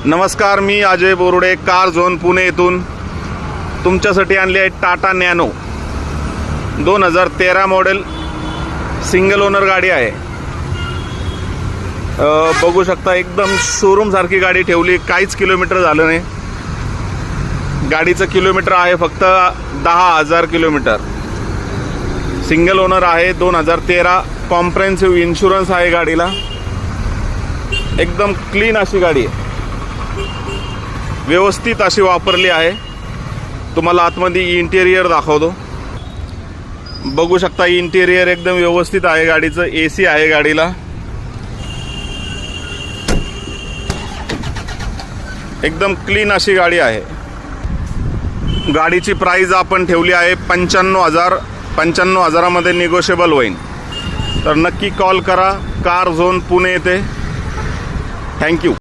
नमस्कार, मी Ajay Borude, car zone Pune येथून तुमच्यासाठी आणली आहे Tata nano 2013 model single owner गाडी आहे। बघू शकता एकदम शोरूम सारखी गाडी ठेवली, काहीच किलोमीटर झालं नाही। गाडीचं किलोमीटर आहे फक्त 10,000 किलोमीटर। सिंगल ओनर आहे, 2013, कॉम्प्रेहेन्सिव्ह इन्शुरन्स आहे गाडीला। एकदम क्लीन अशी गाडी आहे, व्यवस्थित अशी वापरली आहे। तुम्हाला आतमध्ये इंटेरियर दाखवतो, बघू शकता इंटेरियर एकदम व्यवस्थित आहे गाडीचं। एसी आहे गाडीला, एकदम क्लीन अशी गाडी आहे। गाडीची प्राइस आपण ठेवली आहे 95,000। 95,000मध्ये निगोशिएबल होईल, तर नक्की कॉल करा। कार झोन पुणे येथे। थँक्यू।